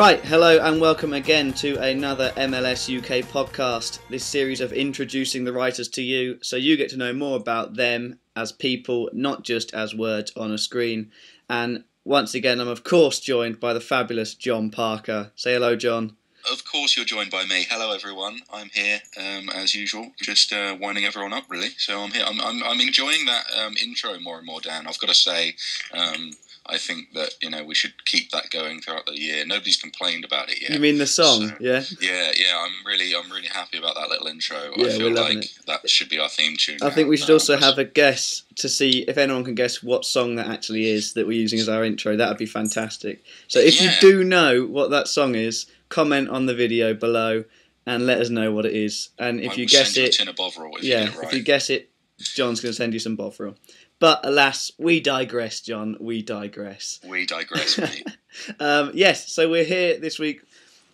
Right, hello and welcome again to another MLS UK podcast. This series of introducing the writers to you so you get to know more about them as people, not just as words on a screen. And once again, I'm of course joined by the fabulous John Parker. Say hello, John. Of course you're joined by me. Hello everyone. I'm here as usual, just winding everyone up really. So I'm here. I'm enjoying that intro more and more, Dan. I've got to say, I think that we should keep that going throughout the year. Nobody's complained about it yet. You mean the song? So, yeah. Yeah. I'm really happy about that little intro. Yeah, I feel like it. That should be our theme tune. I think we should also have a guess to see if anyone can guess what song that actually is that we're using as our intro. That would be fantastic. So if you do know what that song is, comment on the video below and let us know what it is. And if you guess it, if you guess it, John's going to send you some Bovril. But alas, we digress, John. We digress. We digress, mate. Yes, so we're here this week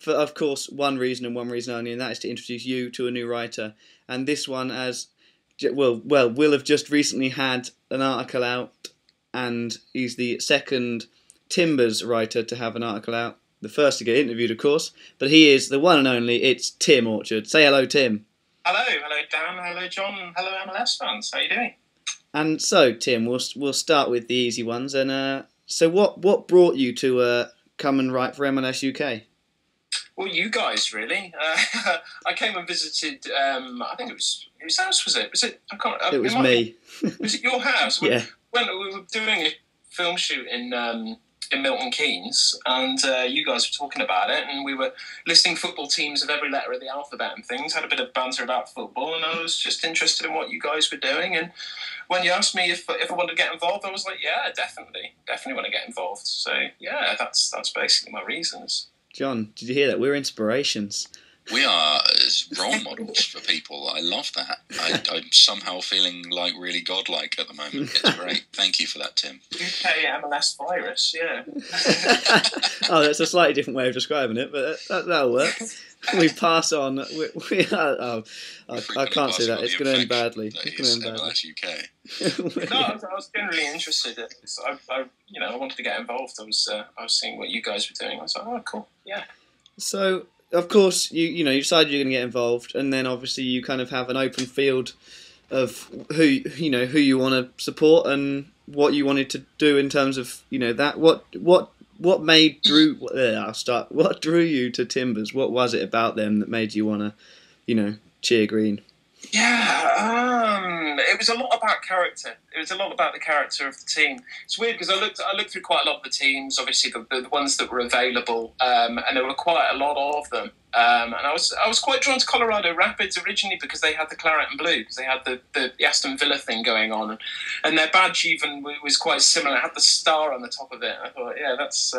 for, of course, one reason and one reason only, and that is to introduce you to a new writer. And this one, will have just recently had an article out, and he's the second Timbers writer to have an article out. The first to get interviewed, of course, but he is the one and only. It's Tim Orchard. Say hello, Tim. Hello Dan, hello John, hello MLS fans. How you doing? And so, Tim, we'll start with the easy ones. And so, what brought you to come and write for MLS UK? Well, you guys really. I came and visited. I think it was whose house was it? Was it? I can't. It was me. Was it your house? Yeah. When we were doing a film shoot in Milton Keynes, and you guys were talking about it, and we were listing football teams of every letter of the alphabet and things, had a bit of banter about football, and I was just interested in what you guys were doing. And when you asked me if I wanted to get involved, I was like, yeah, definitely want to get involved. So yeah, that's basically my reasons. John, did you hear that? We're inspirations. We are as role models for people. I love that. I'm somehow feeling like really godlike at the moment. It's great. Thank you for that, Tim. UK MLS virus, yeah. Oh, that's a slightly different way of describing it, but that'll work. We pass on. I can't say that. It's going to end badly. It's going to end badly. MLS UK. No, I was generally interested. I wanted to get involved. I was seeing what you guys were doing. I was like, oh, cool, yeah. So, of course, you decide you're going to get involved, and then obviously you kind of have an open field of who you want to support and what you wanted to do in terms of that. What drew you to Timbers? What was it about them that made you want to cheer green? Yeah, it was a lot about character. It was a lot about the character of the team. It's weird because I looked through quite a lot of the teams, obviously the ones that were available, and there were quite a lot of them. And I was quite drawn to Colorado Rapids originally because they had the claret and blue, because they had the Aston Villa thing going on, and their badge even was quite similar. It had the star on the top of it. I thought, yeah, that's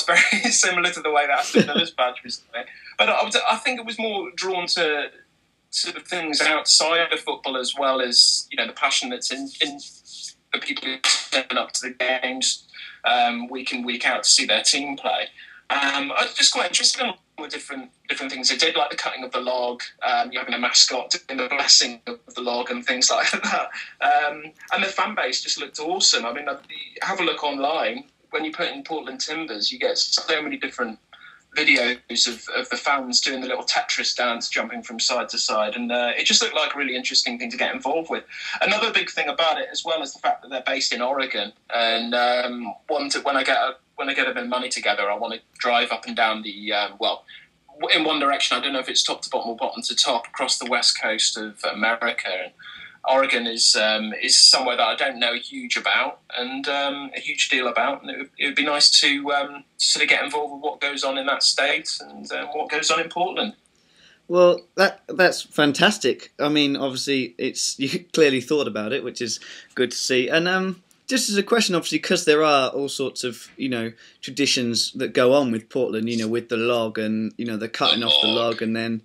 very similar to the way that Aston Villa's badge was doing. But I think it was more drawn to sort of things outside of football, as well as the passion that's in the people who turn up to the games week in, week out to see their team play. I was just quite interested in all the different things they did, like the cutting of the log, you having a mascot, doing the blessing of the log and things like that. And the fan base just looked awesome. I mean, have a look online. When you put in Portland Timbers, you get so many different videos of the fans doing the little Tetris dance, jumping from side to side, and it just looked like a really interesting thing to get involved with. Another big thing about it, as well, is the fact that they're based in Oregon, and when I get a bit of money together, I want to drive up and down the in one direction. I don't know if it's top to bottom or bottom to top, across the west coast of America. And Oregon is somewhere that I don't know a huge about, and a huge deal about, and it would be nice to sort of get involved with what goes on in that state and what goes on in Portland. Well, that's fantastic. I mean, obviously, you clearly thought about it, which is good to see. And just as a question, obviously, because there are all sorts of traditions that go on with Portland, with the log and the cutting off the log, and then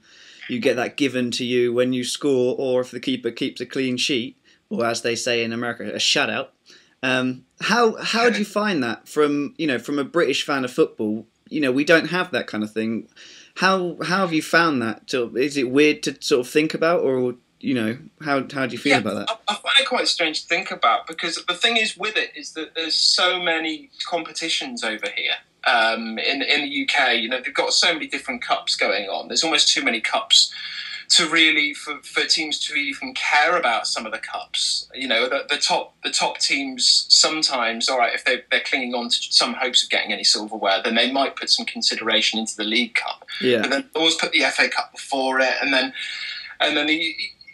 you get that given to you when you score, or if the keeper keeps a clean sheet, or as they say in America, a shutout. How do you find that from a British fan of football? We don't have that kind of thing. How have you found that? Is it weird to sort of think about, or how do you feel about that? I find it quite strange to think about, because the thing is with it is that there's so many competitions over here. in the UK. You know, they've got so many different cups going on. There's almost too many cups to really for teams to even care about some of the cups. You know, the top teams sometimes, all right, if they're clinging on to some hopes of getting any silverware, then they might put some consideration into the League Cup. Yeah. But then always put the FA Cup before it, and then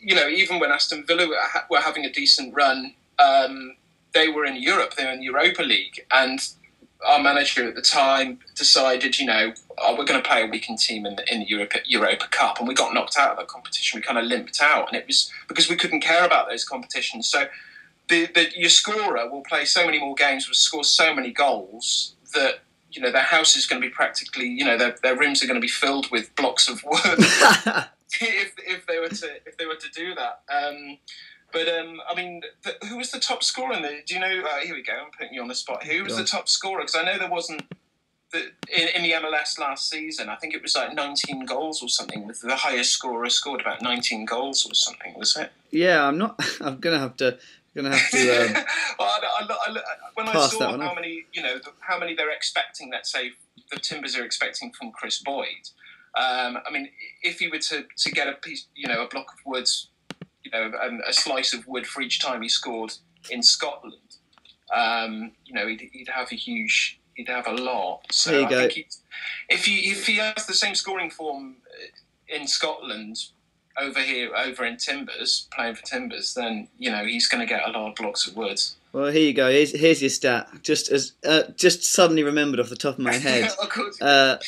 you know, even when Aston Villa were having a decent run, they were in Europe, they were in Europa League, and our manager at the time decided, you know, we're going to play a weakened team in the Europa Cup, and we got knocked out of that competition. We kind of limped out, and it was because we couldn't care about those competitions. So your scorer will play so many more games, will score so many goals that, you know, their house is going to be practically, you know, their rooms are going to be filled with blocks of wood if they were to do that. I mean, who was the top scorer in the? Do you know? Here we go. I'm putting you on the spot. Who was the top scorer? Because I know there wasn't in the MLS last season. I think it was like 19 goals or something. With the highest scorer scored about 19 goals or something. Was it? Yeah, I'm not. I'm gonna have to. Well, when I saw how many, you know, how many they're expecting. Let's say the Timbers are expecting from Chris Boyd. I mean, if he were to get a piece, you know, a block of wood, you know, a slice of wood for each time he scored in Scotland, you know, he'd have a lot. So there you go. I think if he has the same scoring form in Scotland over in Timbers, playing for Timbers, then, you know, he's going to get a lot of blocks of wood. Well, here you go. Here's your stat. Just suddenly remembered off the top of my head. The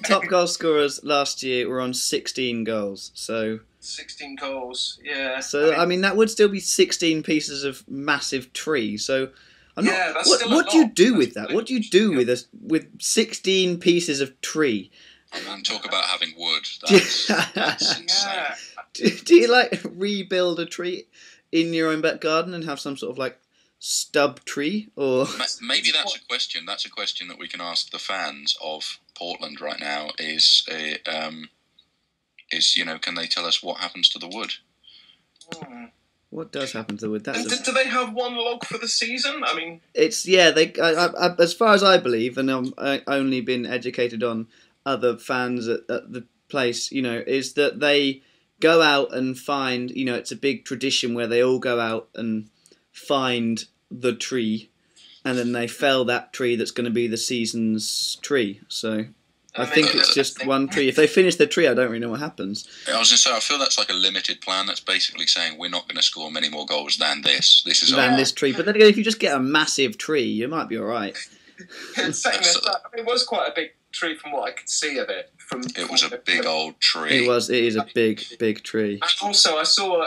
top goal scorers last year were on 16 goals. So 16 goals, yeah. So I mean that would still be 16 pieces of massive tree. So what do you do with that? What do you do with 16 pieces of tree? And talk about having wood. That's insane. Do you like rebuild a tree in your own back garden and have some sort of like stub tree, or maybe that's a question. That's a question that we can ask the fans of Portland right now. Is you know, can they tell us what happens to the wood? What does happen to the wood? Do they have one log for the season? I mean, it's They, as far as I believe, and I've only been educated on other fans at the place, you know, is that they go out and find, you know, it's a big tradition where they all go out and find the tree, and then they fell that tree that's going to be the season's tree. So I think it's just one tree. If they finish the tree, I don't really know what happens. I was going to say, I feel that's like a limited plan. That's basically saying we're not going to score many more goals than this. This is this tree. But then again, if you just get a massive tree, you might be all right. It was quite a big tree from what I could see of it. It was a big old tree. It is a big tree. And also, I saw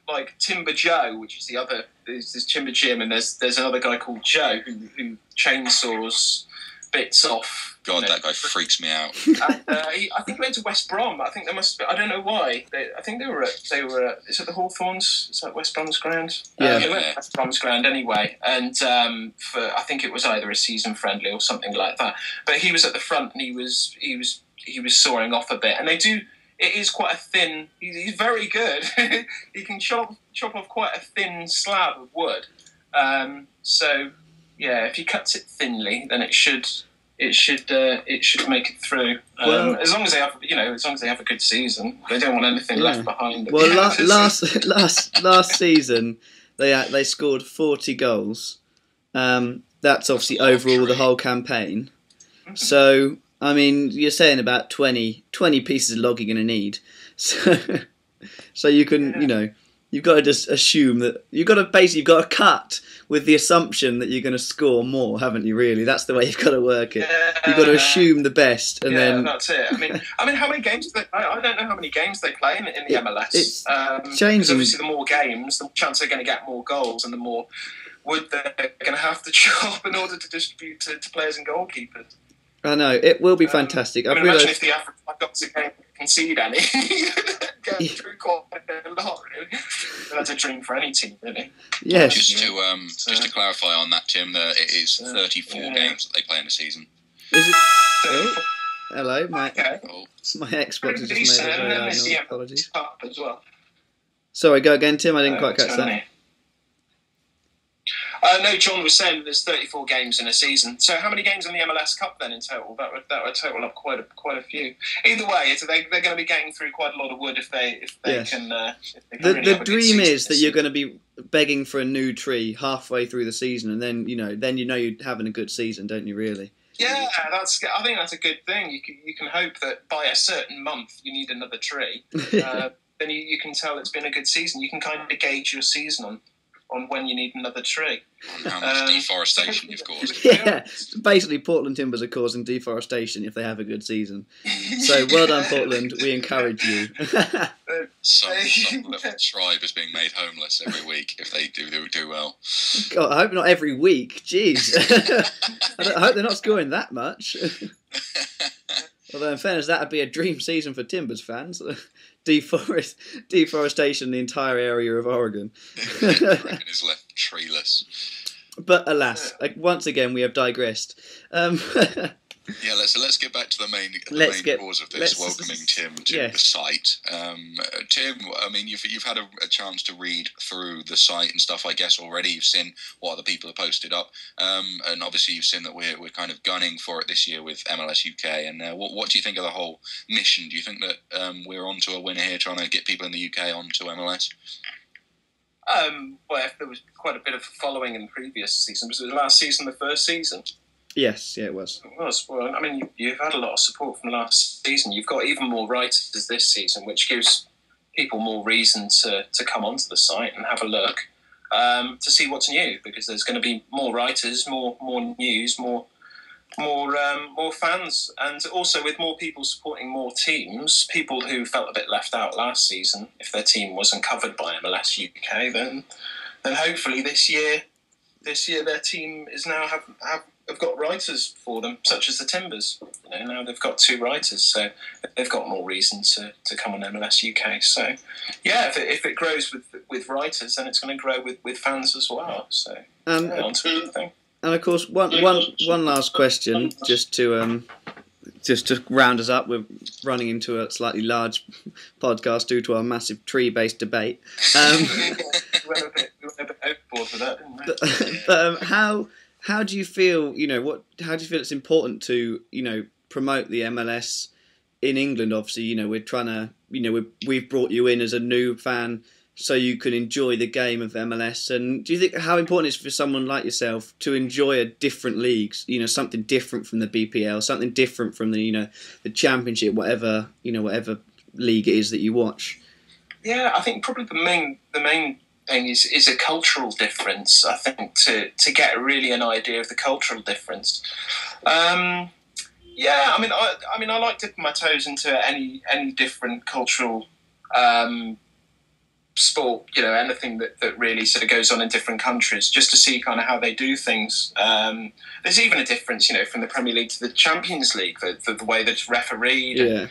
like Timber Joe, which is the other. There's Timber Jim, and there's another guy called Joe who chainsaws bits off. God, that guy freaks me out. And, I think he went to West Brom. I think they must. I don't know why. I think they were at. Is it the Hawthorns? Is that West Brom's ground? Yeah. They went to West Brom's ground anyway. And I think it was either a season friendly or something like that. But he was at the front and he was sawing off a bit. And they do. It is quite a thin. He's very good. He can chop off quite a thin slab of wood. So yeah, if he cuts it thinly, then it should make it through. As long as they have a good season, they don't want anything left behind. Well, last season they scored 40 goals. That's obviously overall the whole campaign. So I mean, you're saying about 20 pieces of log you're going to need. So you can, you know, you've got to just assume that you've got to cut with the assumption that you're going to score more, haven't you? Really, that's the way you've got to work it. You've got to assume the best, and then that's it. I mean, how many games? I don't know how many games they play in the MLS. It's changing. Because obviously, the more games, the chance they're going to get more goals, and the more wood they're going to have to chop in order to distribute to players and goalkeepers. I know, it will be fantastic. Imagine if the African Cups again concede any. Go through quite a lot, really. That's a dream for any team, really. Yeah. Just to clarify on that, Tim, it is 34 games that they play in a season. Is it? Oh, hello, my Xbox has just made a very loud noise. Apologies. As well. Sorry, go again, Tim. I didn't quite catch that. No, John was saying there's 34 games in a season. So how many games in the MLS Cup then in total? That would total up quite a few. Either way, they're going to be getting through quite a lot of wood if they Yes. can. The dream is that you're going to be begging for a new tree halfway through the season, and then you're having a good season, don't you? Really? Yeah, I think that's a good thing. You can hope that by a certain month you need another tree. Then you can tell it's been a good season. You can kind of gauge your season on when you need another tree. On how much deforestation you've caused. Yeah, basically Portland Timbers are causing deforestation if they have a good season. So well done, Portland. We encourage you. Some little tribe is being made homeless every week if they do well. God, I hope not every week. Jeez. I hope they're not scoring that much. Although in fairness, that would be a dream season for Timbers fans. Deforestation in the entire area of Oregon. Oregon is left treeless. But alas, once again we have digressed. Yeah, let's get back to the main cause of this, welcoming Tim to the site. Tim, I mean, you've had a chance to read through the site and stuff, I guess, already. You've seen what other people have posted up, and obviously you've seen that we're kind of gunning for it this year with MLS UK. And what do you think of the whole mission? Do you think that we're onto a winner here, trying to get people in the UK onto MLS? Well, there was quite a bit of following in previous seasons. Was it last season, the first season? Yes, yeah, it was. It was. Well, I mean, you've had a lot of support from last season. You've got even more writers this season, which gives people more reason to come onto the site and have a look to see what's new, because there's going to be more writers, more news, more fans, and also with more people supporting more teams, people who felt a bit left out last season. If their team wasn't covered by MLS UK, then hopefully this year their team is now have got writers for them, such as the Timbers. Now they've got 2 writers, so they've got more reason to come on MLS UK. So, yeah, if it grows with writers, then it's going to grow with fans as well. So, on to the thing. And of course, one last question, just to round us up. We're running into a slightly large podcast due to our massive tree-based debate. We went a bit overboard with that, didn't we? But how do you feel? How do you feel it's important to promote the MLS in England? Obviously, we're trying to we've brought you in as a new fan so you can enjoy the game of MLS. And do you think how important it is for someone like yourself to enjoy a different leagues? Something different from the BPL, something different from the the Championship, whatever league it is that you watch. Yeah, I think probably the main thing is a cultural difference. I think to get really an idea of the cultural difference. Yeah, I mean, I like dipping my toes into any different cultural sport. Anything that really sort of goes on in different countries, just to see kind of how they do things. There's even a difference, from the Premier League to the Champions League, the way that it's refereed. Yeah.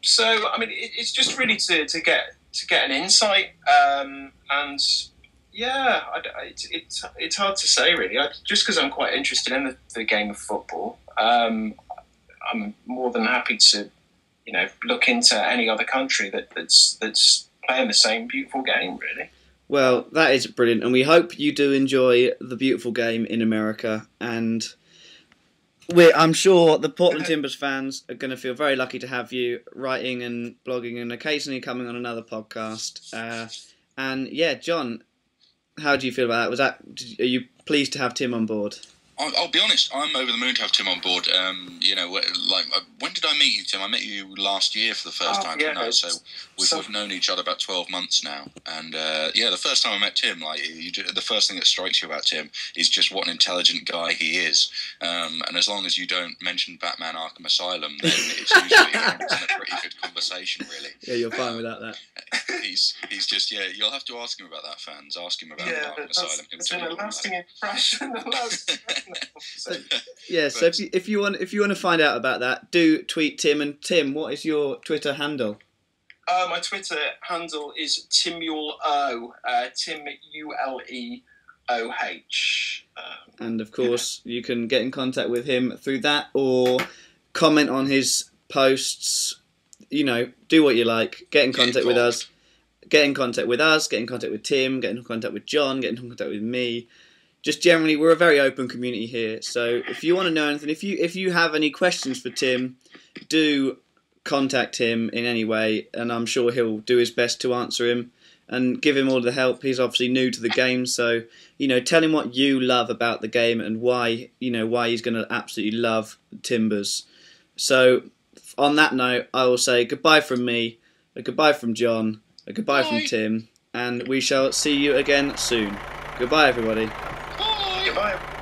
So I mean, it's just really to get an insight, and yeah, it's hard to say really. Just because I'm quite interested in the game of football, I'm more than happy to look into any other country that's playing the same beautiful game, really. Well, that is brilliant, and we hope you do enjoy the beautiful game in America. And I'm sure the Portland Timbers fans are going to feel very lucky to have you writing and blogging and occasionally coming on another podcast. And yeah, John, how do you feel about that? Are you pleased to have Tim on board? I'll be honest, I'm over the moon to have Tim on board. When did I meet you, Tim? I met you last year for the first time. Yeah, so we've known each other about 12 months now. And the first time I met Tim, the first thing that strikes you about Tim is just what an intelligent guy he is. And as long as you don't mention Batman Arkham Asylum, then it's usually a pretty good conversation, really. Yeah, you're fine without that. He's just, you'll have to ask him about that, fans. Ask him about Arkham Asylum. It's been a lasting impression. Yeah, so if you want to find out about that, do tweet Tim. And Tim, what is your Twitter handle? My Twitter handle is TimUleOh, Tim ULEOH. And of course, you can get in contact with him through that, or comment on his posts. Do what you like. Get in contact with us. Get in contact with us. Get in contact with Tim. Get in contact with John. Get in contact with me. just generally, we're a very open community here. So if you want to know anything, if you have any questions for Tim, do contact him in any way, and I'm sure he'll do his best to answer him and give him all the help. He's obviously new to the game, so tell him what you love about the game and why he's going to absolutely love Timbers. So on that note, I will say goodbye from me, a goodbye from John, a goodbye from Tim, and we shall see you again soon. Goodbye, everybody. Goodbye.